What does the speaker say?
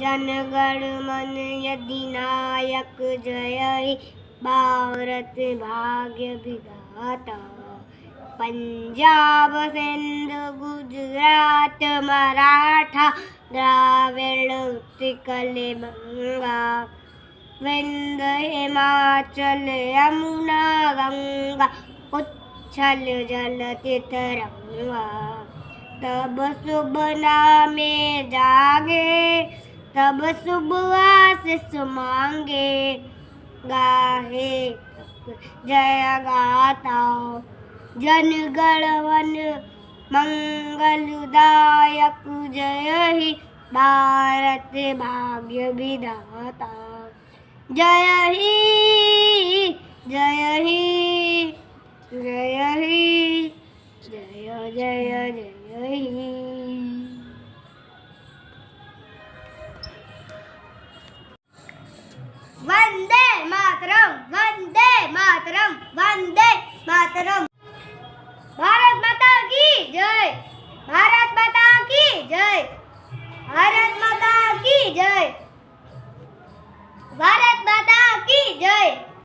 जनगण मन अधिनायक जय हे भारत भाग्य विधाता। पंजाब सिंध गुजरात मराठा द्राविड़ उत्कल बंगा, विंध्य हिमाचल यमुना गंगा, उच्छल जलति तरंगा। तब शुभ नामे जागे, तब शुभ आशीष मांगे, गाहे जय गाता जन गण मन मंगलदायक जय हे भारत भाग्य विधाता। जय हे जय हे जय हे जय जय जय हे। वंदे मातरम, वंदे मातरम, वंदे मातरम। भारत माता की जय, भारत माता की जय, भारत माता की जय, भारत माता की जय।